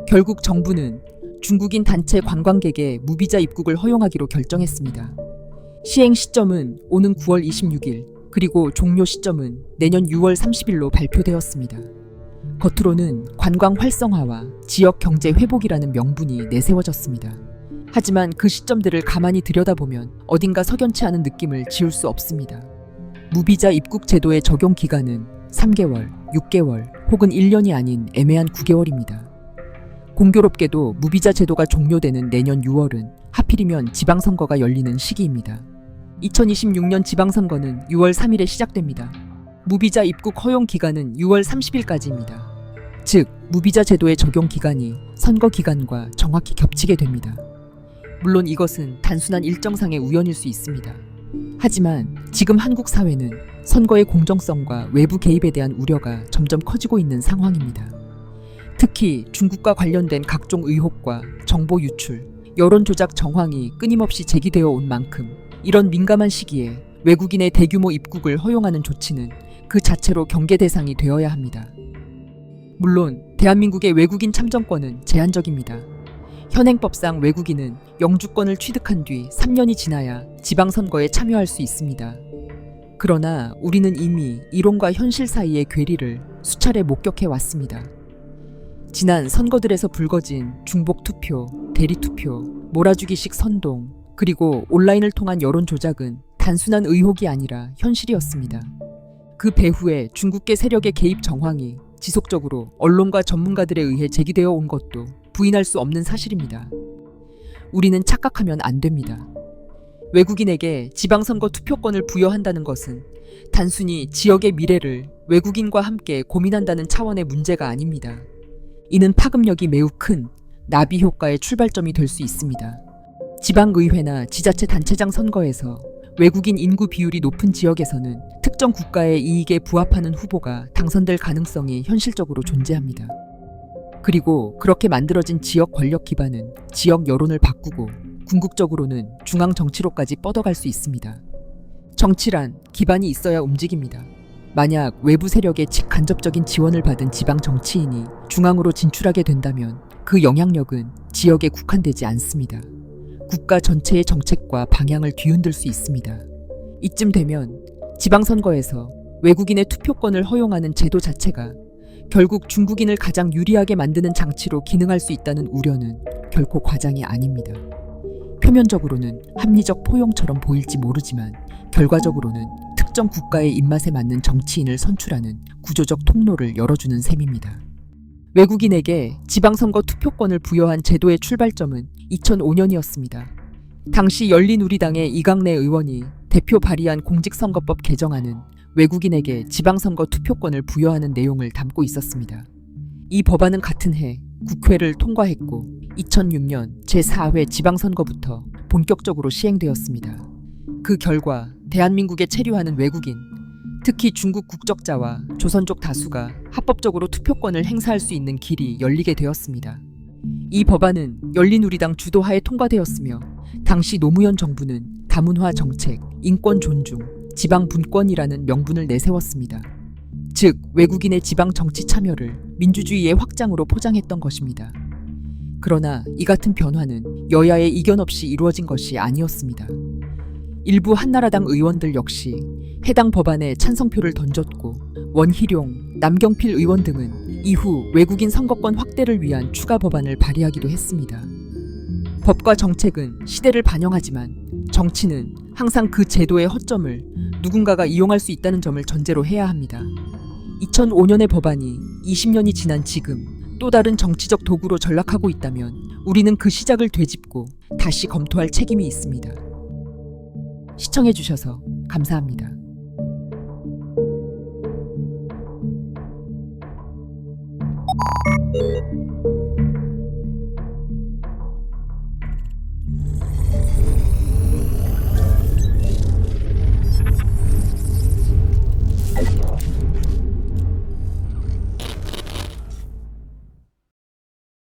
결국 정부는 중국인 단체 관광객의 무비자 입국을 허용하기로 결정했습니다. 시행 시점은 오는 9월 26일, 그리고 종료 시점은 내년 6월 30일로 발표되었습니다. 겉으로는 관광 활성화와 지역 경제 회복이라는 명분이 내세워졌습니다. 하지만 그 시점들을 가만히 들여다보면 어딘가 석연치 않은 느낌을 지울 수 없습니다. 무비자 입국 제도의 적용 기간은 3개월, 6개월 혹은 1년이 아닌 애매한 9개월입니다. 공교롭게도 무비자 제도가 종료되는 내년 6월은 하필이면 지방선거가 열리는 시기입니다. 2026년 지방선거는 6월 3일에 시작됩니다. 무비자 입국 허용 기간은 6월 30일까지입니다. 즉, 무비자 제도의 적용 기간이 선거 기간과 정확히 겹치게 됩니다. 물론 이것은 단순한 일정상의 우연일 수 있습니다. 하지만 지금 한국 사회는 선거의 공정성과 외부 개입에 대한 우려가 점점 커지고 있는 상황입니다. 특히 중국과 관련된 각종 의혹과 정보 유출, 여론 조작 정황이 끊임없이 제기되어 온 만큼 이런 민감한 시기에 외국인의 대규모 입국을 허용하는 조치는 그 자체로 경계 대상이 되어야 합니다. 물론 대한민국의 외국인 참정권은 제한적입니다. 현행법상 외국인은 영주권을 취득한 뒤 3년이 지나야 지방선거에 참여할 수 있습니다. 그러나 우리는 이미 이론과 현실 사이의 괴리를 수차례 목격해 왔습니다. 지난 선거들에서 불거진 중복 투표, 대리 투표, 몰아주기식 선동, 그리고 온라인을 통한 여론 조작은 단순한 의혹이 아니라 현실이었습니다. 그 배후에 중국계 세력의 개입 정황이 지속적으로 언론과 전문가들에 의해 제기되어 온 것도 부인할 수 없는 사실입니다. 우리는 착각하면 안 됩니다. 외국인에게 지방선거 투표권을 부여한다는 것은 단순히 지역의 미래를 외국인과 함께 고민한다는 차원의 문제가 아닙니다. 이는 파급력이 매우 큰 나비 효과의 출발점이 될 수 있습니다. 지방의회나 지자체 단체장 선거에서 외국인 인구 비율이 높은 지역에서는 특정 국가의 이익에 부합하는 후보가 당선될 가능성이 현실적으로 존재합니다. 그리고 그렇게 만들어진 지역 권력 기반은 지역 여론을 바꾸고 궁극적으로는 중앙 정치로까지 뻗어갈 수 있습니다. 정치란 기반이 있어야 움직입니다. 만약 외부 세력의 직간접적인 지원을 받은 지방 정치인이 중앙으로 진출하게 된다면 그 영향력은 지역에 국한되지 않습니다. 국가 전체의 정책과 방향을 뒤흔들 수 있습니다. 이쯤 되면 지방선거에서 외국인의 투표권을 허용하는 제도 자체가 결국 중국인을 가장 유리하게 만드는 장치로 기능할 수 있다는 우려는 결코 과장이 아닙니다. 표면적으로는 합리적 포용처럼 보일지 모르지만 결과적으로는 특정 국가의 입맛에 맞는 정치인을 선출하는 구조적 통로를 열어주는 셈입니다. 외국인에게 지방선거 투표권을 부여한 제도의 출발점은 2005년이었습니다. 당시 열린우리당의 이강래 의원이 대표 발의한 공직선거법 개정안은 외국인에게 지방선거 투표권을 부여하는 내용을 담고 있었습니다. 이 법안은 같은 해 국회를 통과했고 2006년 제4회 지방선거부터 본격적으로 시행되었습니다. 그 결과 대한민국에 체류하는 외국인, 특히 중국 국적자와 조선족 다수가 합법적으로 투표권을 행사할 수 있는 길이 열리게 되었습니다. 이 법안은 열린우리당 주도하에 통과되었으며 당시 노무현 정부는 다문화 정책, 인권 존중, 지방 분권이라는 명분을 내세웠습니다. 즉, 외국인의 지방 정치 참여를 민주주의의 확장으로 포장했던 것입니다. 그러나 이 같은 변화는 여야의 이견 없이 이루어진 것이 아니었습니다. 일부 한나라당 의원들 역시 해당 법안에 찬성표를 던졌고 원희룡, 남경필 의원 등은 이후 외국인 선거권 확대를 위한 추가 법안을 발의하기도 했습니다. 법과 정책은 시대를 반영하지만 정치는 항상 그 제도의 허점을 누군가가 이용할 수 있다는 점을 전제로 해야 합니다. 2005년의 법안이 20년이 지난 지금 또 다른 정치적 도구로 전락하고 있다면 우리는 그 시작을 되짚고 다시 검토할 책임이 있습니다. 시청해주셔서 감사합니다.